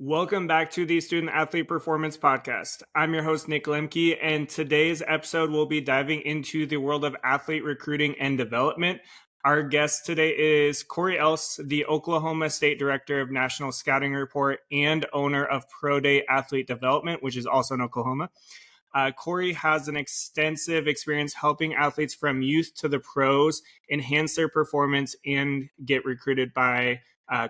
Welcome back to the Student Athlete Performance Podcast. I'm your host, Nick Lemke, and today's episode will be diving into the world of athlete recruiting and development. Our guest today is Corey Else, the Oklahoma State Director of National Scouting Report and owner of Pro Day Athlete Development, which is also in Oklahoma. Corey has an extensive experience helping athletes from youth to the pros enhance their performance and get recruited by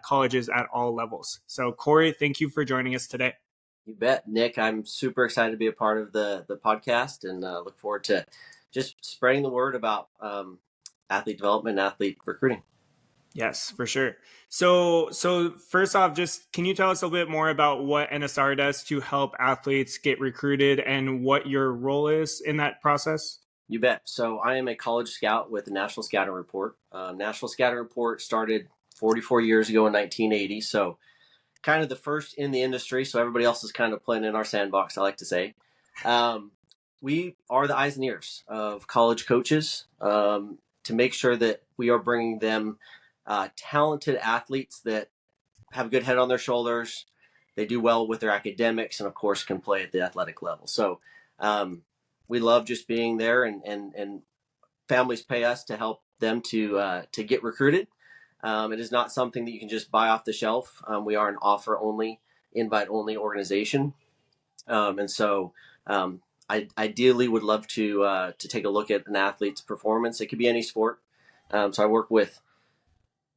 colleges at all levels. So, Corey, thank you for joining us today. You bet, Nick. I'm super excited to be a part of the podcast and look forward to just spreading the word about athlete development and athlete recruiting. Yes, for sure. So first off, just can you tell us a little bit more about what NSR does to help athletes get recruited and what your role is in that process? You bet. So I am a college scout with the National Scouting Report. National Scouting Report started 44 years ago in 1980. So kind of the first in the industry. So everybody else is kind of playing in our sandbox, I like to say. We are the eyes and ears of college coaches to make sure that we are bringing them talented athletes that have a good head on their shoulders. They do well with their academics and, of course, can play at the athletic level. So we love just being there, and families pay us to help them to get recruited. It is not something that you can just buy off the shelf. We are an offer-only, invite-only organization. And so I ideally would love to take a look at an athlete's performance. It could be any sport. So I work with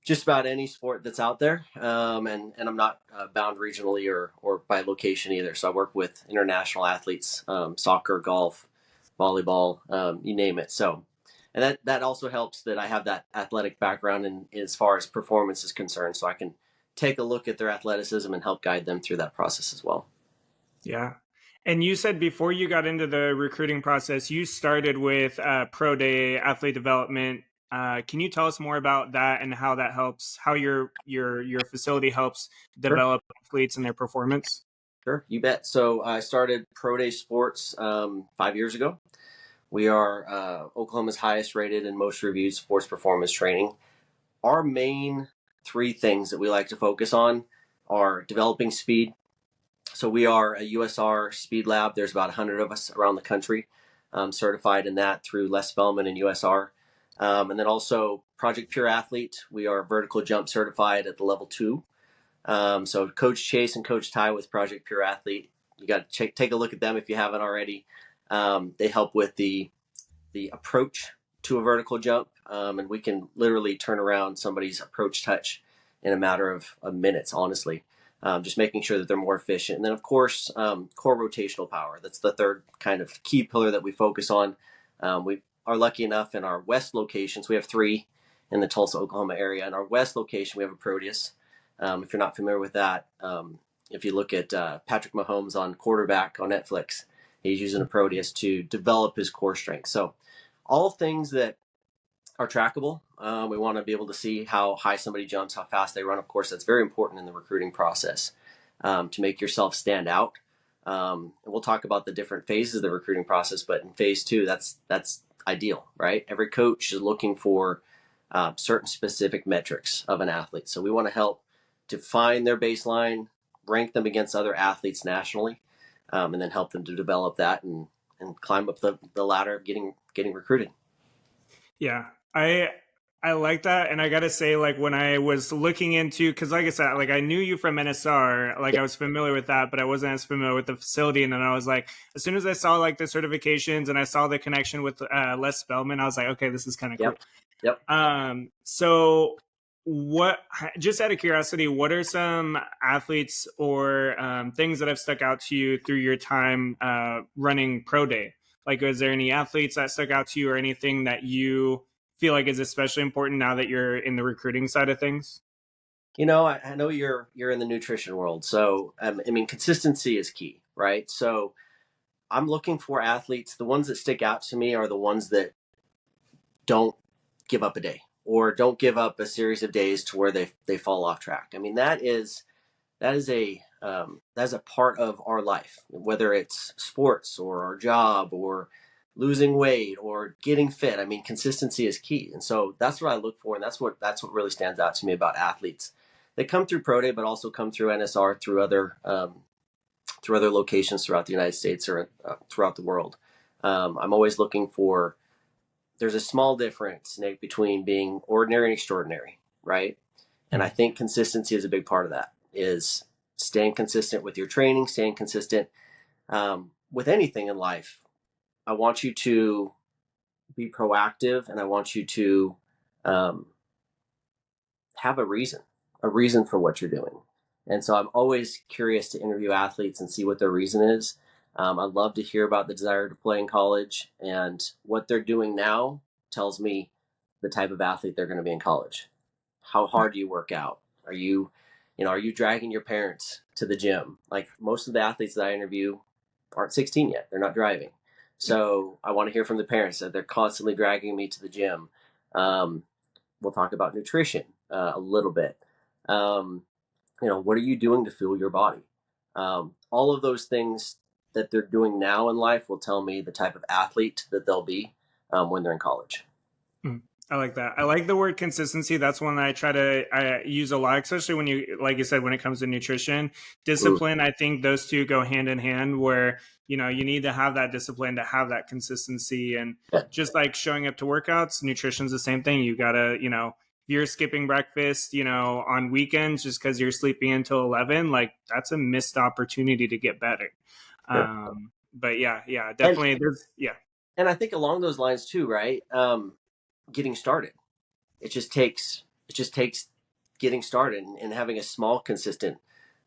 just about any sport that's out there. And I'm not bound regionally or by location either. So I work with international athletes, soccer, golf, volleyball, you name it. So, and that also helps that I have that athletic background in as far as performance is concerned. So I can take a look at their athleticism and help guide them through that process as well. Yeah. And you said before you got into the recruiting process, you started with Pro Day Athlete Development. Can you tell us more about that and how that helps, how your facility helps develop athletes and their performance? Sure, you bet. So I started Pro Day Sports 5 years ago. We are Oklahoma's highest rated and most reviewed sports performance training. Our main three things that we like to focus on are developing speed. So we are a USR speed lab. There's about 100 of us around the country certified in that through Les Spellman and USR. And then also Project Pure Athlete. We are vertical jump certified at the level 2. So Coach Chase and Coach Ty with Project Pure Athlete. You got to take a look at them if you haven't already. They help with the approach to a vertical jump, and we can literally turn around somebody's approach touch in a matter of minutes, honestly. Just making sure that they're more efficient. And then, of course, core rotational power. That's the third kind of key pillar that we focus on. We are lucky enough in our west locations. We have 3 in the Tulsa, Oklahoma area. In our west location, we have a Proteus. If you're not familiar with that, if you look at Patrick Mahomes on quarterback on Netflix, he's using a Proteus to develop his core strength. So all things that are trackable. We want to be able to see how high somebody jumps, how fast they run. Of course, that's very important in the recruiting process to make yourself stand out. And we'll talk about the different phases of the recruiting process, but in phase 2, that's ideal, right? Every coach is looking for certain specific metrics of an athlete. So we want to help define their baseline, rank them against other athletes nationally, and then help them to develop that and climb up the ladder of getting recruited. Yeah, I like that. And I got to say, like, when I was looking into, because like I said, like I knew you from NSR, like I was familiar with that, but I wasn't as familiar with the facility. And then I was like, as soon as I saw like the certifications and I saw the connection with Les Spellman, I was like, okay, this is kind of cool. Yep. So what, just out of curiosity, what are some athletes or things that have stuck out to you through your time running Pro Day? Like, is there any athletes that stuck out to you or anything that you feel like is especially important now that you're in the recruiting side of things? You know, I know you're in the nutrition world. So, I mean, consistency is key, right? So I'm looking for athletes. The ones that stick out to me are the ones that don't give up a day or don't give up a series of days to where they fall off track. I mean, that is a part of our life, whether it's sports or our job or losing weight or getting fit. I mean, consistency is key. And so that's what I look for. And that's what really stands out to me about athletes They come through Pro Day, but also come through NSR through other locations throughout the United States or throughout the world. I'm always looking for. There's a small difference, Nick, between being ordinary and extraordinary, right? And I think consistency is a big part of that. Is staying consistent with your training, staying consistent with anything in life. I want you to be proactive, and I want you to um, have a reason for what you're doing. And so I'm always curious to interview athletes and see what their reason is. I'd love to hear about the desire to play in college, and what they're doing now tells me the type of athlete they're going to be in college. How hard do you work out? Are you dragging your parents to the gym? Like most of the athletes that I interview aren't 16 yet. They're not driving. So I want to hear from the parents that they're constantly dragging me to the gym. We'll talk about nutrition a little bit. What are you doing to fuel your body? All of those things that they're doing now in life will tell me the type of athlete that they'll be when they're in college. I like that. I like the word consistency. That's one that I use a lot, especially when you, like you said, when it comes to nutrition, discipline. I think those two go hand in hand where, you need to have that discipline to have that consistency. And just like showing up to workouts, nutrition's the same thing. You gotta, if you're skipping breakfast, on weekends, just cause you're sleeping until 11, like that's a missed opportunity to get better. Sure. But yeah, definitely. And I think along those lines too, right? Getting started. It just takes getting started and having a small, consistent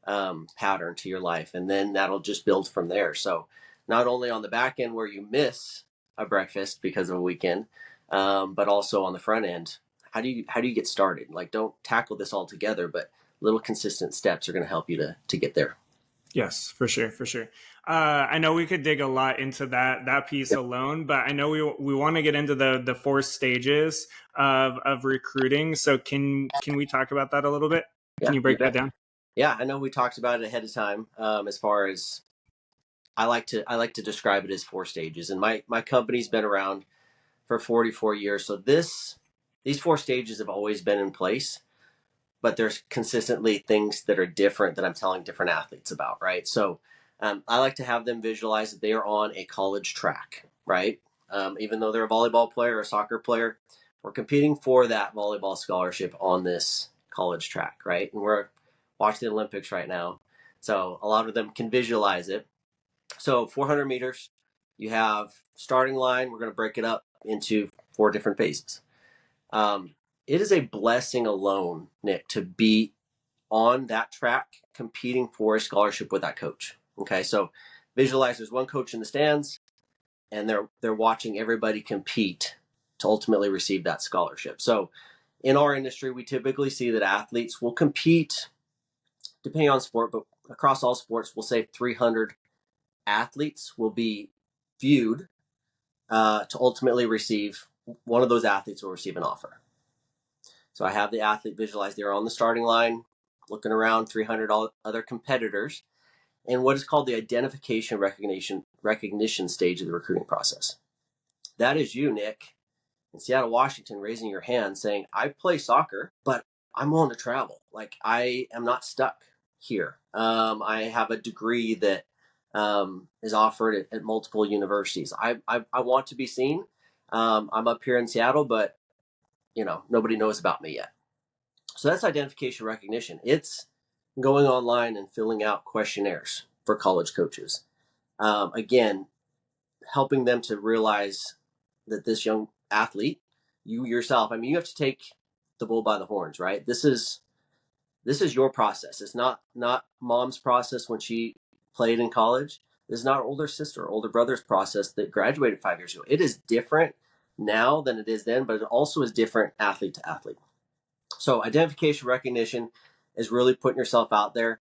pattern to your life, and then that'll just build from there. So not only on the back end where you miss a breakfast because of a weekend, but also on the front end. How do you get started? Like, don't tackle this all together, but little consistent steps are going to help you to get there. Yes, for sure, for sure. I know we could dig a lot into that piece Yep. alone, but I know we want to get into the four stages of recruiting. So can we talk about that a little bit? Can Yeah, you you break that bet. down? Yeah, I know we talked about it ahead of time. As far as I like to describe it as four stages, and my company's been around for 44 years. So these four stages have always been in place, but there's consistently things that are different that I'm telling different athletes about, right? So I like to have them visualize that they are on a college track, right? Even though they're a volleyball player or a soccer player, we're competing for that volleyball scholarship on this college track, right? And we're watching the Olympics right now. So a lot of them can visualize it. So 400 meters, you have starting line. We're going to break it up into four different phases. It is a blessing alone, Nick, to be on that track competing for a scholarship with that coach. Okay, so visualize there's one coach in the stands, and they're watching everybody compete to ultimately receive that scholarship. So in our industry, we typically see that athletes will compete depending on sport, but across all sports, we'll say 300 athletes will be viewed to ultimately receive. One of those athletes will receive an offer. So I have the athlete visualize they're on the starting line, looking around 300 other competitors, in what is called the identification recognition stage of the recruiting process. That is you, Nick, in Seattle, Washington, raising your hand saying, I play soccer, but I'm willing to travel. Like, I am not stuck here. I have a degree that is offered at multiple universities. I want to be seen. I'm up here in Seattle, but nobody knows about me yet. So that's identification recognition. It's going online and filling out questionnaires for college coaches. Again, helping them to realize that this young athlete, you yourself, I mean, you have to take the bull by the horns, right? This is your process. It's not mom's process when she played in college. This is not older sister or older brother's process that graduated 5 years ago. It is different now than it is then, but it also is different athlete to athlete. So identification recognition is really putting yourself out there,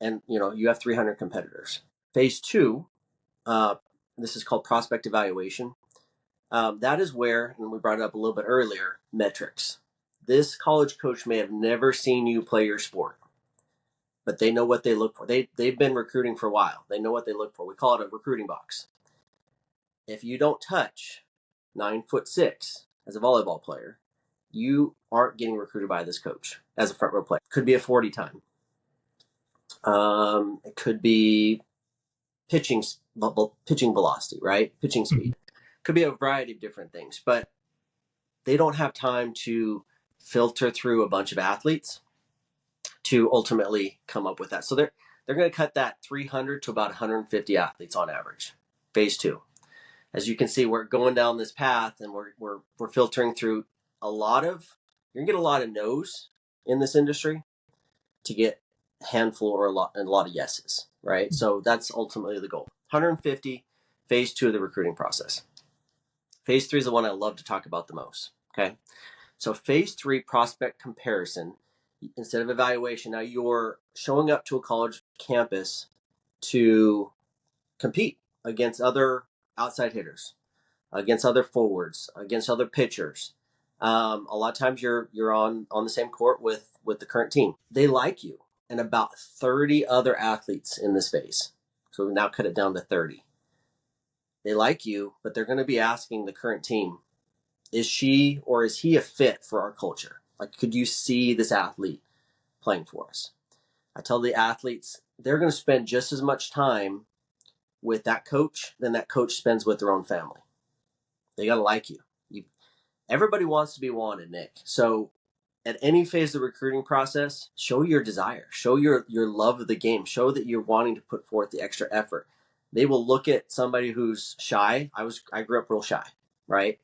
and you have 300 competitors. Phase two, this is called prospect evaluation. That is where, and we brought it up a little bit earlier, metrics. This college coach may have never seen you play your sport, but they know what they look for. They've been recruiting for a while. They know what they look for. We call it a recruiting box. If you don't touch 9'6" as a volleyball player, you aren't getting recruited by this coach as a front row player. Could be a 40 time. It could be pitching velocity, right? Pitching speed. Could be a variety of different things, but they don't have time to filter through a bunch of athletes to ultimately come up with that. So they're going to cut that 300 to about 150 athletes on average. Phase 2. As you can see, we're going down this path, and we're filtering through you're gonna get a lot of no's in this industry to get a handful or a lot of yeses, right? So that's ultimately the goal. 150, phase 2 of the recruiting process. Phase 3 is the one I love to talk about the most. Okay, so phase 3, prospect comparison. Instead of evaluation, now you're showing up to a college campus to compete against other outside hitters, against other forwards, against other pitchers. A lot of times you're on the same court with the current team. They like you and about 30 other athletes in this phase. So we now cut it down to 30. They like you, but they're going to be asking the current team, is she or is he a fit for our culture? Like, could you see this athlete playing for us? I tell the athletes they're going to spend just as much time with that coach than that coach spends with their own family. They got to like you. Everybody wants to be wanted, Nick. So at any phase of the recruiting process, show your desire, show your love of the game, show that you're wanting to put forth the extra effort. They will look at somebody who's shy. I grew up real shy, right?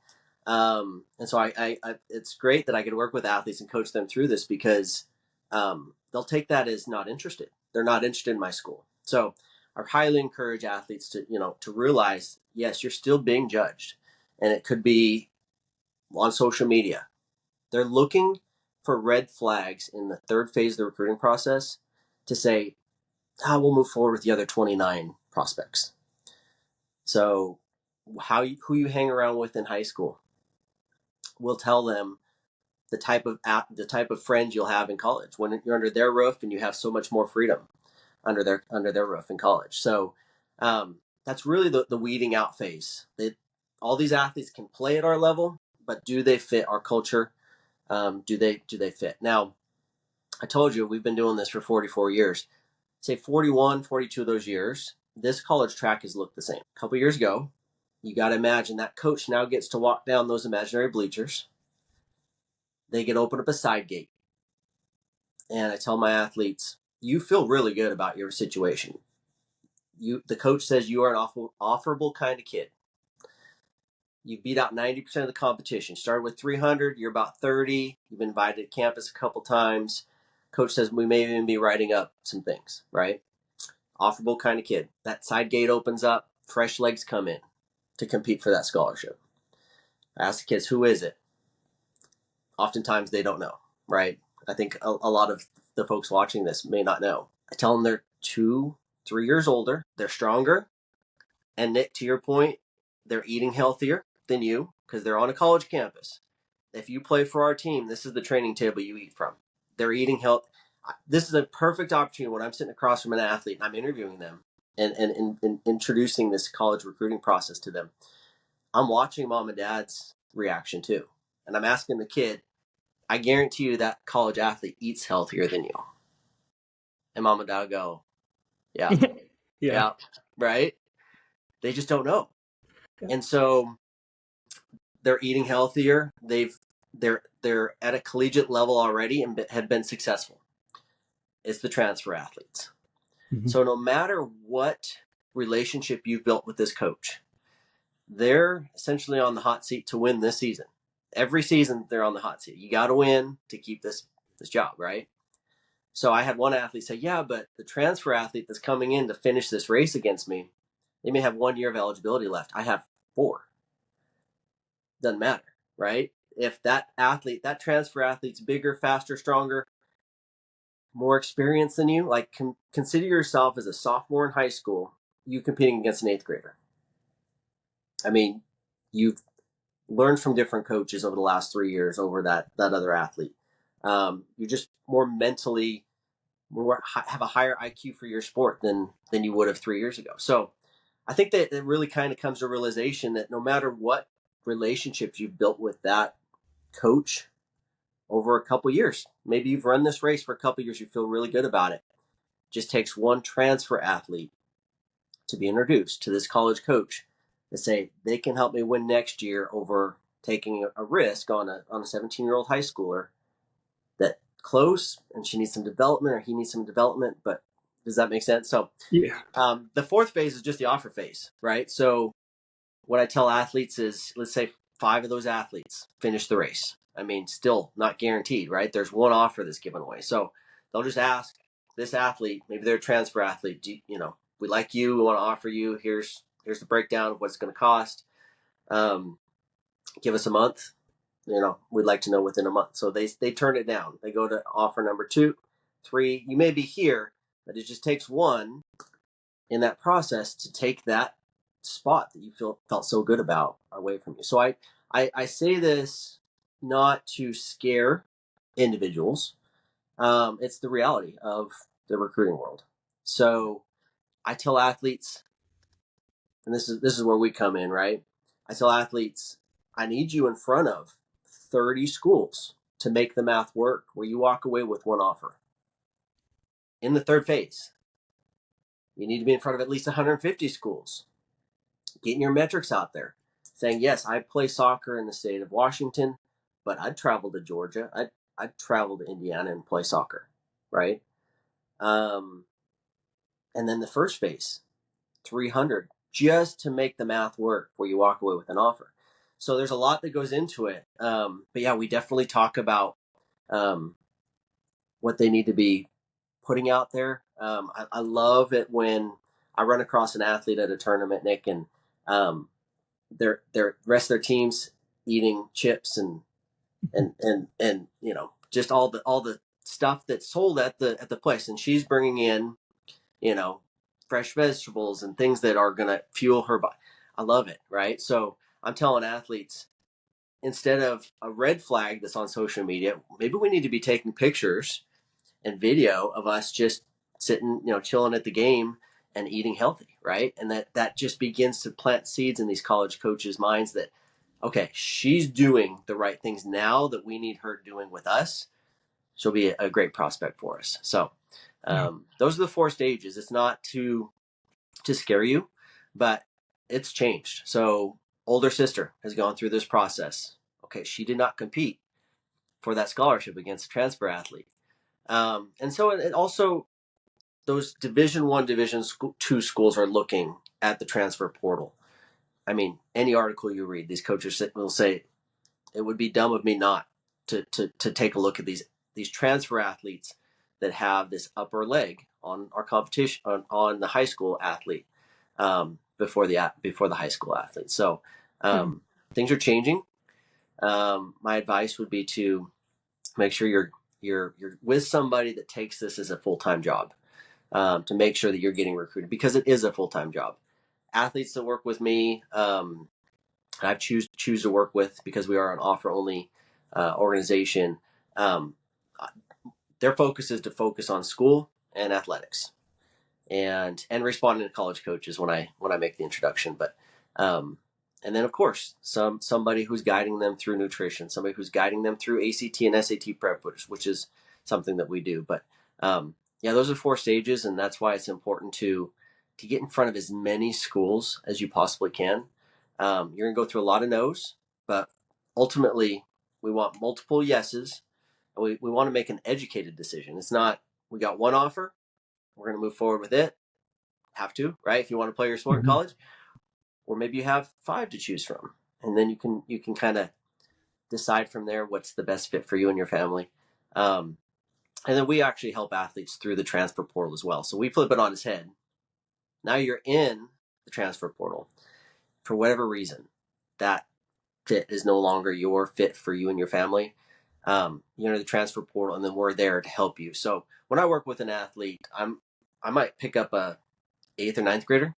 And so I it's great that I get to work with athletes and coach them through this because they'll take that as not interested. They're not interested in my school. So I highly encourage athletes to realize, yes, you're still being judged, and it could be on social media. They're looking for red flags in the third phase of the recruiting process to say, we'll move forward with the other 29 prospects. So who you hang around with in high school will tell them the type of friends you'll have in college when you're under their roof, and you have so much more freedom under their roof in college. So that's really the weeding out phase. All these athletes can play at our level, but do they fit our culture? Do they fit? Now, I told you we've been doing this for 44 years. Say 41, 42 of those years, this college track has looked the same. A couple years ago, you got to imagine that coach now gets to walk down those imaginary bleachers. They get to open up a side gate. And I tell my athletes, you feel really good about your situation. The coach says you are an offerable kind of kid. You beat out 90% of the competition. Started with 300, you're about 30. You've been invited to campus a couple times. Coach says we may even be writing up some things, right? Offerable kind of kid. That side gate opens up, fresh legs come in to compete for that scholarship. I ask the kids, who is it? Oftentimes they don't know, right? I think a lot of the folks watching this may not know. I tell them they're 2-3 years older, they're stronger, and Nick, to your point, they're eating healthier than you because they're on a college campus. If you play for our team, this is the training table you eat from. They're eating health. This is a perfect opportunity when I'm sitting across from an athlete and I'm interviewing them and introducing this college recruiting process to them. I'm watching mom and dad's reaction too. And I'm asking the kid, I guarantee you that college athlete eats healthier than you. And mom and dad go, yeah, yeah, right? They just don't know. Yeah. And so they're eating healthier. They're at a collegiate level already and have been successful. It's the transfer athletes. Mm-hmm. So no matter what relationship you've built with this coach, they're essentially on the hot seat to win this season. Every season they're on the hot seat. You got to win to keep this job, right? So I had one athlete say, yeah, but the transfer athlete that's coming in to finish this race against me, they may have 1 year of eligibility left. I have 4. Doesn't matter, right? If that transfer athlete's bigger, faster, stronger, more experienced than you, like consider yourself as a sophomore in high school, you competing against an 8th grader. I mean, you've learned from different coaches over the last 3 years over that other athlete. You're just more mentally, have a higher IQ for your sport than you would have 3 years ago. So I think that it really kind of comes to a realization that no matter what relationships you've built with that coach, over a couple years. Maybe you've run this race for a couple years. You feel really good about it. Just takes one transfer athlete to be introduced to this college coach to say they can help me win next year over taking a risk on a 17-year-old high schooler that close and she needs some development or he needs some development. But does that make sense? So Yeah. the fourth phase is just the offer phase, right? So what I tell athletes is, let's say 5 of those athletes finish the race. I mean, still not guaranteed, right? There's one offer that's given away. So they'll just ask this athlete, maybe they're a transfer athlete, we like you, we want to offer you, here's the breakdown of what it's going to cost. Give us a month. We'd like to know within a month. So they turn it down. They go to offer number 2, 3. You may be here, but it just takes one in that process to take that spot that you felt so good about away from you. So I say this not to scare individuals. It's the reality of the recruiting world. So I tell athletes, and this is where we come in, right? I tell athletes, I need you in front of 30 schools to make the math work, where you walk away with one offer. In the third phase, you need to be in front of at least 150 schools, getting your metrics out there, saying, yes, I play soccer in the state of Washington, but I'd travel to Georgia. I'd travel to Indiana and play soccer, right? And then the first phase, 300, just to make the math work where you walk away with an offer. So there's a lot that goes into it. But yeah, we definitely talk about what they need to be putting out there. I love it when I run across an athlete at a tournament, Nick, and their rest of their team's eating chips and just all the stuff that's sold at the place, and she's bringing in fresh vegetables and things that are going to fuel her body. I love it, right? So I'm telling athletes, instead of a red flag that's on social media, maybe we need to be taking pictures and video of us just sitting, chilling at the game and eating healthy, right? And that just begins to plant seeds in these college coaches' minds that, okay, she's doing the right things now that we need her doing with us. She'll be a great prospect for us. So those are the 4 stages. It's not to scare you, but it's changed. So older sister has gone through this process. Okay, she did not compete for that scholarship against a transfer athlete. And so it also, those Division I, Division II schools are looking at the transfer portal. I mean, any article you read, these coaches will say, it would be dumb of me not to take a look at these transfer athletes that have this upper leg on our competition, on the high school athlete, before the high school athlete. So things are changing. My advice would be to make sure you're with somebody that takes this as a full-time job, to make sure that you're getting recruited, because it is a full-time job. Athletes that work with me, I choose to work with, because we are an offer-only organization. Their focus is to focus on school and athletics, and responding to college coaches when I make the introduction. But and then of course somebody who's guiding them through nutrition, somebody who's guiding them through ACT and SAT prep, which is something that we do. But yeah, those are 4 stages, and that's why it's important to get in front of as many schools as you possibly can. You're gonna go through a lot of no's, but ultimately we want multiple yeses, and we want to make an educated decision. It's not, we got one offer, we're going to move forward with it. Have to, right? If you want to play your sport in college, or maybe you have 5 to choose from, and then you can kind of decide from there what's the best fit for you and your family. And then we actually help athletes through the transfer portal as well. So we flip it on its head. Now you're in the transfer portal. For whatever reason, that fit is no longer your fit for you and your family. The transfer portal, and then we're there to help you. So when I work with an athlete, I might pick up a 8th or 9th grader,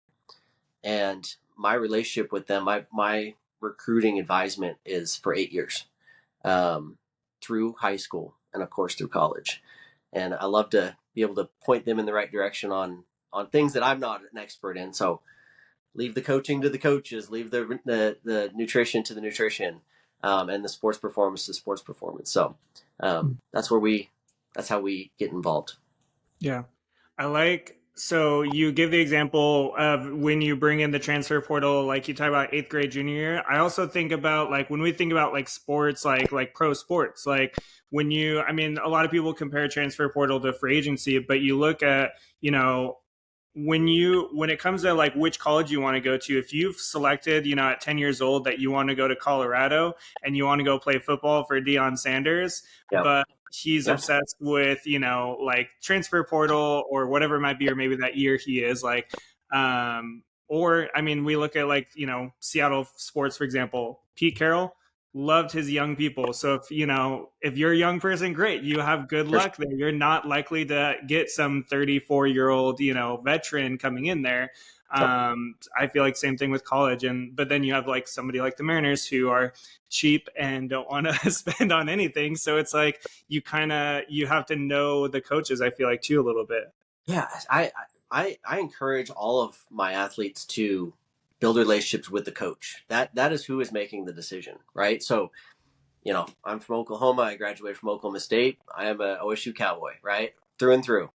and my relationship with them, my recruiting advisement is for 8 years, through high school and of course through college. And I love to be able to point them in the right direction on things that I'm not an expert in. So leave the coaching to the coaches, leave the nutrition to the nutrition, and the sports performance to sports performance. So That's how we get involved. Yeah. I like, so you give the example of when you bring in the transfer portal, like you talk about eighth grade, junior year. I also think about like when we think about like sports, like pro sports, like when you, I mean, a lot of people compare transfer portal to free agency, but you look at, you know, when it comes to like which college you want to go to, if you've selected, you know, at 10 years old that you want to go to Colorado and you want to go play football for Deion Sanders, Yeah. but he's Yeah. obsessed with, you know, like transfer portal or whatever it might be, or maybe that year he is like, or I mean, we look at like, you know, Seattle sports, for example, Pete Carroll loved his young people. So if, you know, if you're a young person, great, you have good For sure. luck there. You're not likely to get some 34-year-old, you know, veteran coming in there. I feel like same thing with college. And but then you have like somebody like the Mariners who are cheap and don't want to spend on anything. So it's like you have to know the coaches, I feel like, too, a little bit. Yeah, I encourage all of my athletes to build relationships with the coach. That is who is making the decision, right? So, I'm from Oklahoma. I graduated from Oklahoma State. I am a OSU Cowboy, right? Through and through.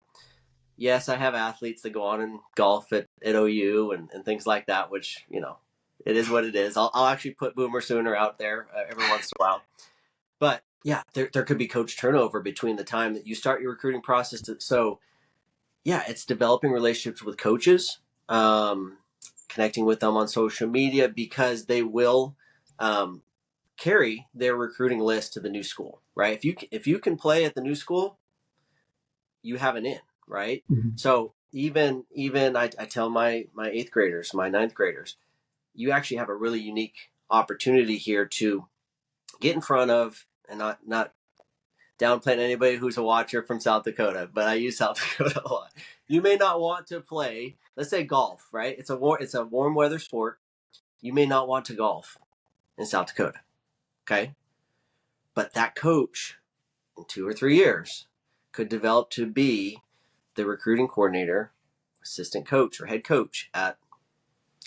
Yes, I have athletes that go on and golf at OU and things like that, which, it is what it is. I'll actually put Boomer Sooner out there every once in a while. But yeah, there could be coach turnover between the time that you start your recruiting process. So yeah, it's developing relationships with coaches, um, connecting with them on social media because they will carry their recruiting list to the new school, right? If you can play at the new school, you have an in, right? Mhm. So even I tell my eighth graders, my ninth graders, you actually have a really unique opportunity here to get in front of and not downplaying anybody who's a watcher from South Dakota, but I use South Dakota a lot. You may not want to play, let's say golf, right? It's a warm weather sport. You may not want to golf in South Dakota, okay? But that coach in 2 or 3 years could develop to be the recruiting coordinator, assistant coach, or head coach at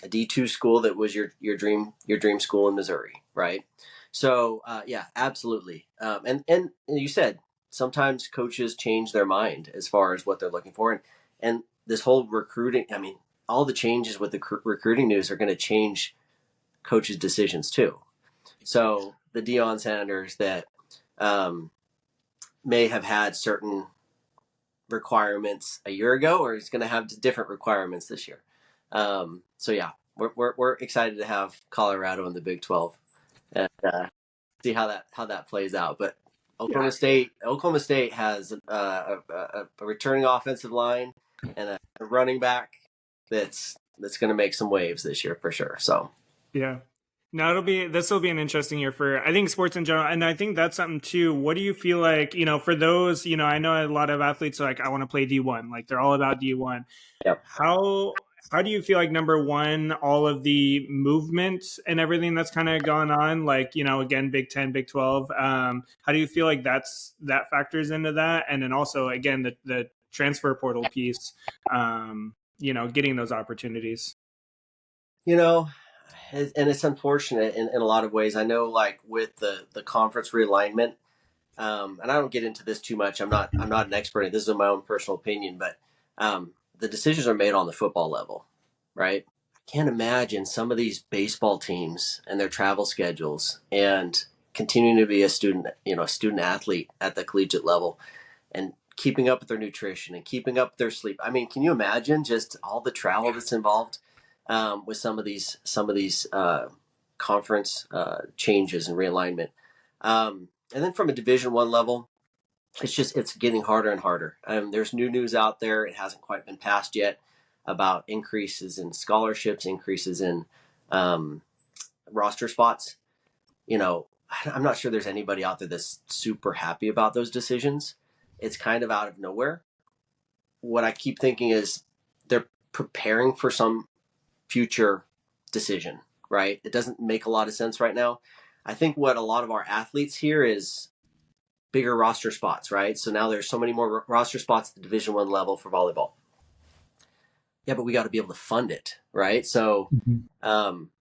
a D2 school that was your dream school in Missouri, right? So yeah, absolutely. And you said sometimes coaches change their mind as far as what they're looking for, and this whole recruiting. I mean, all the changes with the recruiting news are going to change coaches' decisions too. So the Deion Sanders that um, may have had certain requirements a year ago, or he's going to have different requirements this year. So yeah, we're excited to have Colorado in the Big 12 and see how that plays out. But Yeah. Oklahoma State has a returning offensive line and a running back that's going to make some waves this year for sure. So Yeah. Now this will be an interesting year for, I think, sports in general. And I think that's something too. What do you feel like, you know, for those, you know, I know a lot of athletes are like, I want to play D1, like they're all about D1. yeah, How do you feel like, number one, all of the movement and everything that's kind of gone on, like, you know, again, Big 10, Big 12, how do you feel like that factors into that? And then also, again, the transfer portal piece, you know, getting those opportunities. you know, and it's unfortunate in a lot of ways. I know, like with the conference realignment. And I don't get into this too much. I'm not an expert. This is my own personal opinion, but the decisions are made on the football level, right? I can't imagine some of these baseball teams and their travel schedules and continuing to be a student athlete at the collegiate level and keeping up with their nutrition and keeping up with their sleep. I mean, can you imagine just all the travel that's involved with some of these conference changes and realignment? And then from a Division 1 level, it's getting harder and harder. There's new news out there. It hasn't quite been passed yet about increases in scholarships, increases in um, roster spots. I'm not sure there's anybody out there that's super happy about those decisions. It's kind of out of nowhere. What I keep thinking is they're preparing for some future decision, right? It doesn't make a lot of sense right now. I think what a lot of our athletes hear is bigger roster spots, right? So now there's so many more roster spots at the Division 1 level for volleyball. Yeah, but we got to be able to fund it, right? So, Mhm. um,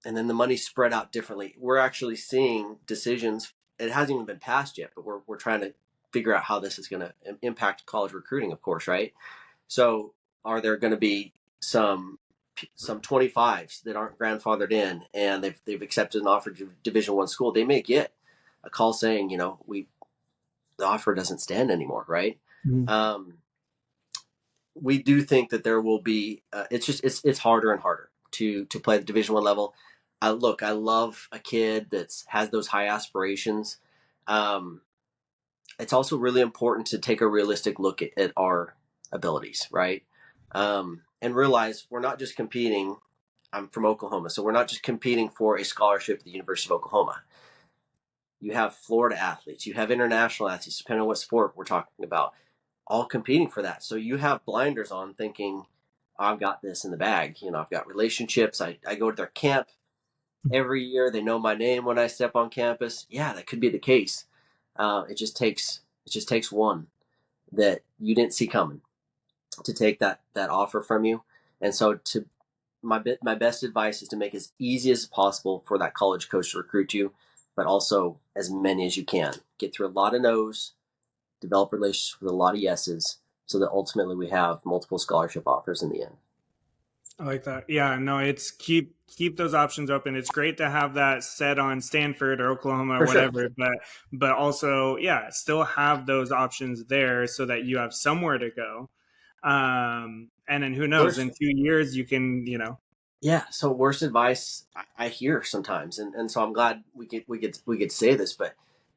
and then the money's spread out differently. We're actually seeing decisions it hasn't even been passed yet, but we're trying to figure out how this is going to impact college recruiting, of course, right? So are there going to be some 25s that aren't grandfathered in and they've accepted an offer to Division One school? They may get a call saying, the offer doesn't stand anymore, right? Mhm. We do think that there will be. It's harder and harder to play the Division One level. I love a kid that has those high aspirations. Um, it's also really important to take a realistic look at our abilities, right? And realize we're not just competing. I'm from Oklahoma, so we're not just competing for a scholarship at the University of Oklahoma. You have Florida athletes, you have international athletes, depending on what sport we're talking about, all competing for that. So you have blinders on thinking, I've got this in the bag. I've got relationships. I go to their camp every year. They know my name when I step on campus. Yeah, that could be the case. It just takes one that you didn't see coming to take that offer from you. And so my best advice is to make it as easy as possible for that college coach to recruit you, but also as many as you can. Get through a lot of no's, develop relationships with a lot of yeses, so that ultimately we have multiple scholarship offers in the end. I like that. Yeah, no, it's keep those options open. It's great to have that set on Stanford or Oklahoma or For sure. whatever, but also, yeah, still have those options there so that you have somewhere to go. And then who knows, in Worst, 2 years you can, yeah. So worst advice I hear sometimes, and so I'm glad we could say this, but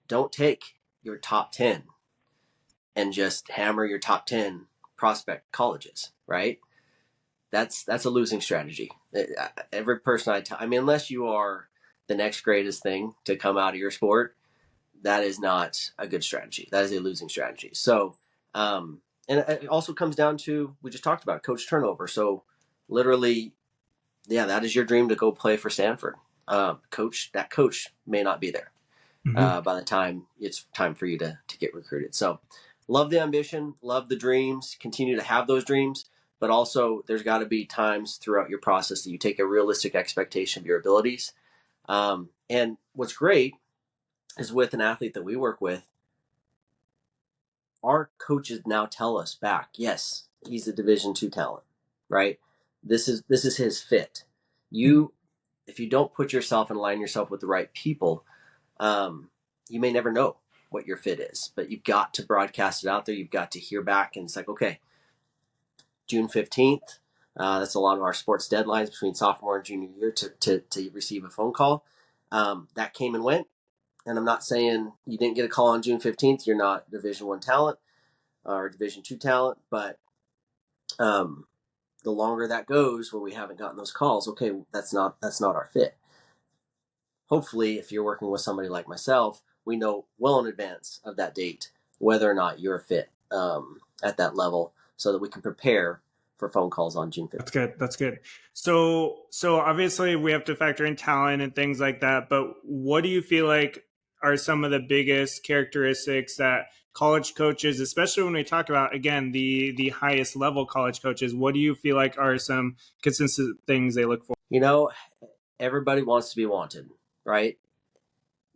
don't take your top 10 and just hammer your top 10 prospect colleges, right? That's a losing strategy. Every person I mean, unless you are the next greatest thing to come out of your sport, that is not a good strategy. That is a losing strategy. So, and it also comes down to, we just talked about coach turnover. So, literally, yeah, that is your dream to go play for Stanford. That coach may not be there Mhm. by the time it's time for you to get recruited. So, love the ambition, love the dreams, continue to have those dreams, but also there's got to be times throughout your process that you take a realistic expectation of your abilities. And what's great is, with an athlete that we work with, our coaches now tell us back, yes, he's a Division II talent, right? This is his fit. You, if you don't put yourself and align yourself with the right people, you may never know what your fit is. But you've got to broadcast it out there. You've got to hear back, and it's like, okay, June 15th. That's a lot of our sports deadlines between sophomore and junior year to receive a phone call. That came and went. And I'm not saying you didn't get a call on June 15th, you're not Division I talent or Division II talent, but um, the longer that goes where we haven't gotten those calls, okay, that's not our fit. Hopefully, if you're working with somebody like myself, we know well in advance of that date whether or not you're a fit at that level, so that we can prepare for phone calls on June That's 15th. good. That's good. So obviously we have to factor in talent and things like that, but what do you feel like are some of the biggest characteristics that college coaches, especially when we talk about, again, the highest level college coaches, what do you feel like are some consistent things they look for? You know, everybody wants to be wanted, right?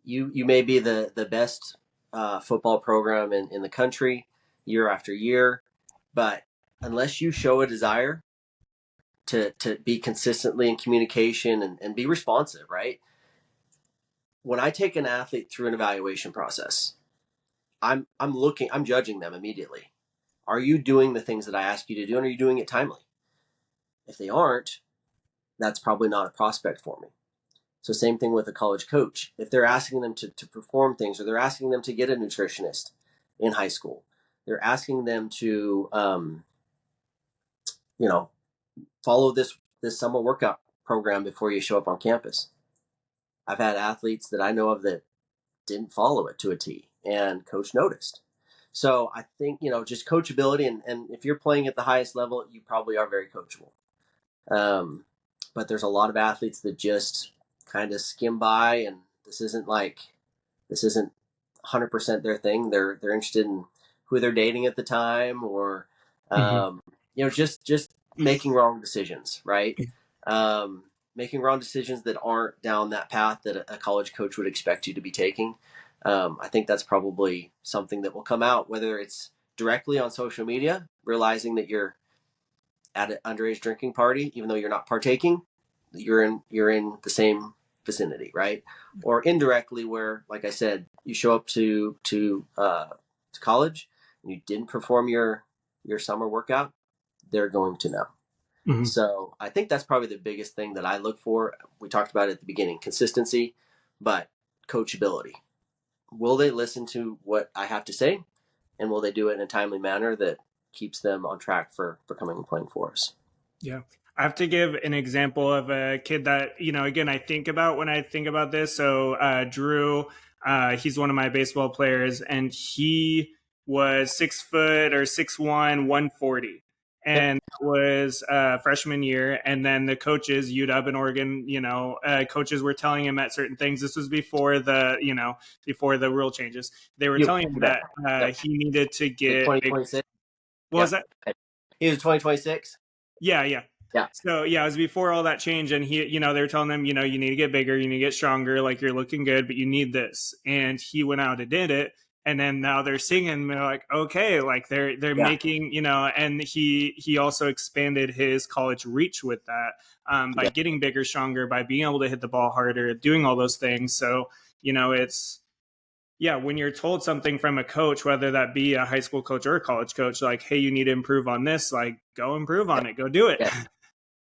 You may be the best football program in the country year after year, but unless you show a desire to be consistently in communication and be responsive, right? When I take an athlete through an evaluation process, I'm judging them immediately. Are you doing the things that I ask you to do, and are you doing it timely? If they aren't, that's probably not a prospect for me. So same thing with a college coach. If they're asking them to perform things, or they're asking them to get a nutritionist in high school, they're asking them to you know follow this summer workout program before you show up on campus. I've had athletes that I know of that didn't follow it to a T, and coach noticed. So I think, just coachability, and if you're playing at the highest level, you probably are very coachable. Um, but there's a lot of athletes that just kind of skim by, and this isn't 100% their thing. They're interested in who they're dating at the time, or Mhm. just making wrong decisions, right? Making wrong decisions that aren't down that path that a college coach would expect you to be taking. I think that's probably something that will come out, whether it's directly on social media, realizing that you're at an underage drinking party, even though you're not partaking, you're in the same vicinity, right? Or indirectly, where, like I said, you show up to college and you didn't perform your summer workout, they're going to know. Mhm. So I think that's probably the biggest thing that I look for. We talked about it at the beginning, consistency, but coachability. Will they listen to what I have to say, and will they do it in a timely manner that keeps them on track for coming and playing for us? Yeah. I have to give an example of a kid that, again, I think about when I think about this. So, Drew, he's one of my baseball players, and he was 6 foot or 6'1", 140. Yep. And that was freshman year. And then the coaches, UW and Oregon, coaches were telling him at certain things. This was before the rule changes. They were You telling him bet. that Yep. he needed to Like get big. 2026. What was Yeah. that? He was 2026. Yeah, yeah. Yeah. So yeah, it was before all that change, and they were telling him, you need to get bigger, you need to get stronger, like you're looking good, but you need this. And he went out and did it, and then now they're singing, and they're like, okay, like they're Yeah. making, and he also expanded his college reach with that, by Yeah. getting bigger, stronger, by being able to hit the ball harder, doing all those things. So it's yeah, when you're told something from a coach, whether that be a high school coach or a college coach, like, hey, you need to improve on this, like, go improve Yeah. on it, go do it. Yeah.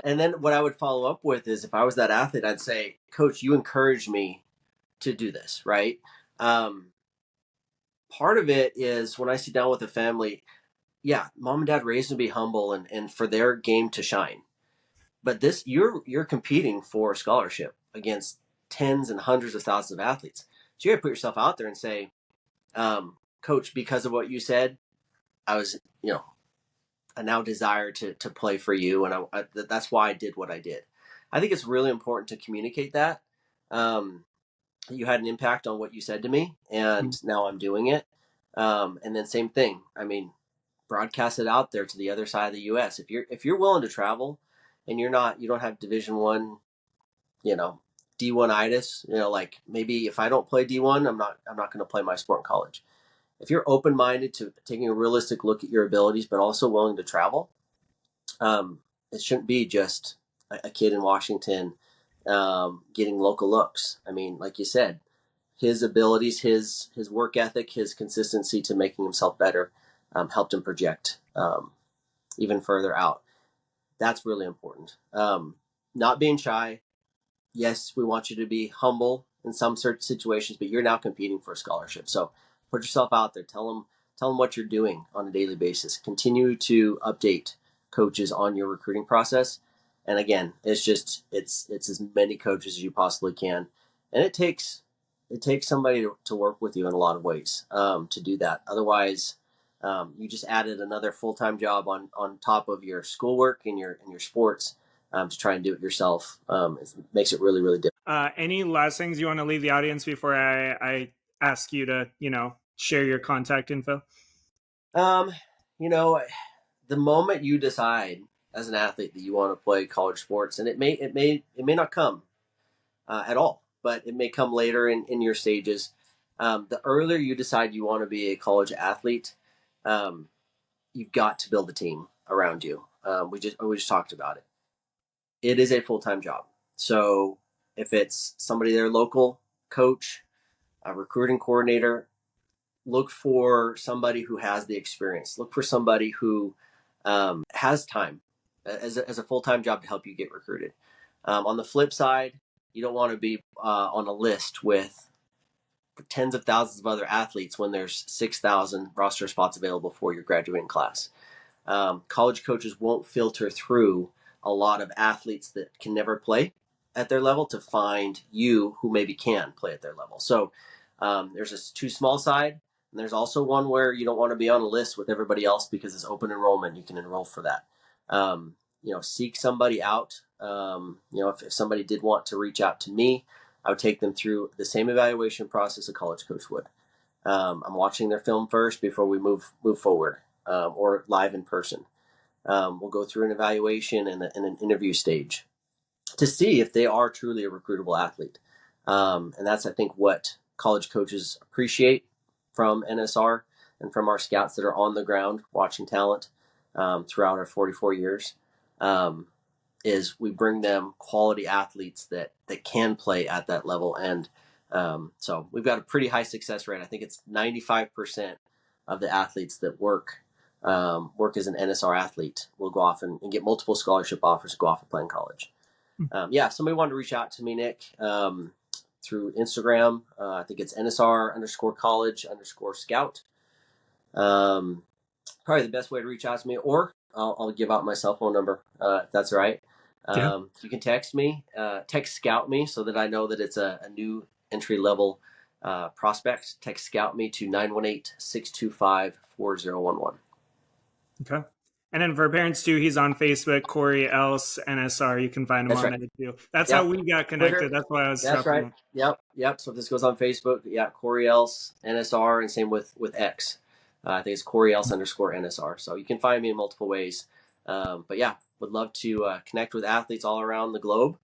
And then what I would follow up with is, if I was that athlete, I'd say, Coach, you encouraged me to do this, right? Um, Part of it is when I sit down with a family, yeah, mom and dad raised them to be humble and for their game to shine. But this, you're competing for a scholarship against tens and hundreds of thousands of athletes. So you got to put yourself out there and say, Coach, because of what you said, I was, I now desire to play for you, and that's why I did what I did. I think it's really important to communicate that. Um, you had an impact on what you said to me, and now I'm doing it. And then same thing. I mean, broadcast it out there to the other side of the U.S. If you're willing to travel, and you don't have Division 1, you know, D1 itis, like maybe if I don't play D1, I'm not going to play my sport in college. If you're open minded to taking a realistic look at your abilities, but also willing to travel, it shouldn't be just a kid in Washington getting local looks. I mean, like you said, his abilities, his work ethic, his consistency to making himself better helped him project even further out. That's really important. Not being shy. Yes, we want you to be humble in some certain situations, but you're now competing for a scholarship. So put yourself out there. Tell them what you're doing on a daily basis. Continue to update coaches on your recruiting process. And again, it's as many coaches as you possibly can, and it takes somebody to work with you in a lot of ways to do that. Otherwise, you just added another full time job on top of your schoolwork and your sports to try and do it yourself. It makes it really, really difficult. Any last things you want to leave the audience before I ask you to, share your contact info? Um, you know, the moment you decide as an athlete that you want to play college sports, and it may not come at all, but it may come later in your stages. The earlier you decide you want to be a college athlete, um, you've got to build a team around you. We just talked about it. It is a full time job. So if it's somebody there local, coach, a recruiting coordinator, look for somebody who has the experience. Look for somebody who has time as a full time job to help you get recruited. On the flip side, you don't want to be on a list with tens of thousands of other athletes when there's 6,000 roster spots available for your graduating class. College coaches won't filter through a lot of athletes that can never play at their level to find you who maybe can play at their level. So there's a too small side, and there's also one where you don't want to be on a list with everybody else because it's open enrollment. You can enroll for that. Seek somebody out. If somebody did want to reach out to me, I would take them through the same evaluation process a college coach would. I'm watching their film first before we move forward, or live in person. We'll go through an evaluation and an interview stage to see if they are truly a recruitable athlete. And that's, I think, what college coaches appreciate from NSR and from our scouts that are on the ground watching talent throughout our 44 years. Is we bring them quality athletes that can play at that level. And so we've got a pretty high success rate. I think it's 95% of the athletes that work as an NSR athlete will go off and get multiple scholarship offers to go off and play in college. If somebody wanted to reach out to me, Nick, through Instagram, I think it's NSR_college_scout. Probably the best way to reach out to me, or I'll give out my cell phone number if that's all right. You can text me, text scout me so that I know that it's a new entry level prospect. Text scout me to 918-625-4011. Okay. And then for parents too, he's on Facebook, Corey Else NSR. You can find him That's on right. there too. That's how we got connected. Twitter. That's why I was That's right. Yep. So if this goes on Facebook, Corey Else NSR, and same with X. I think it's Corey Else _NSR. So you can find me in multiple ways. But would love to connect with athletes all around the globe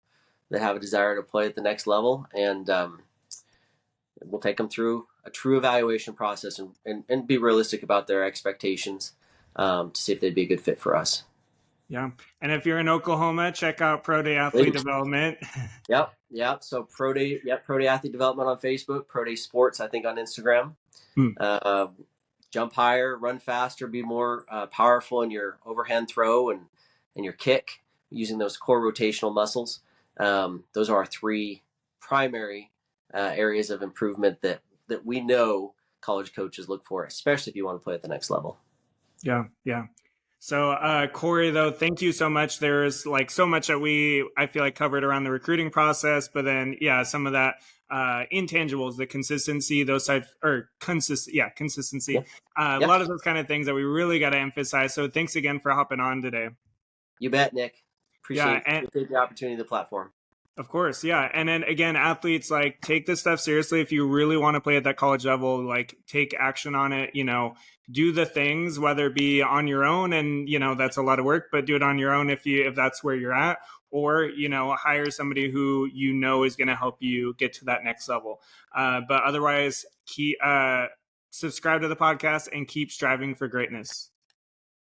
that have a desire to play at the next level, and we'll take them through a true evaluation process and be realistic about their expectations to see if they'd be a good fit for us. Yeah. And if you're in Oklahoma, check out Pro Day Athlete Development. Yep. So Pro Day Athlete Development on Facebook, Pro Day Sports, I think, on Instagram. Jump higher, run faster, be more powerful in your overhand throw and your kick using those core rotational muscles. Those are our three primary areas of improvement that we know college coaches look for, especially if you want to play at the next level. Yeah. So, Corey, though, thank you so much. There's like so much that I feel like covered around the recruiting process, but then, some of that intangibles, the consistency, those types, or consistency. Yep. A lot of those kind of things that we really got to emphasize. So thanks again for hopping on today. You bet, Nick. Appreciate the opportunity, the platform. Of course, yeah. And then again, athletes, like, take this stuff seriously. If you really want to play at that college level, like, take action on it, do the things, whether it be on your own, and, that's a lot of work, but do it on your own if that's where you're at, or, hire somebody who is going to help you get to that next level. But otherwise, subscribe to the podcast and keep striving for greatness.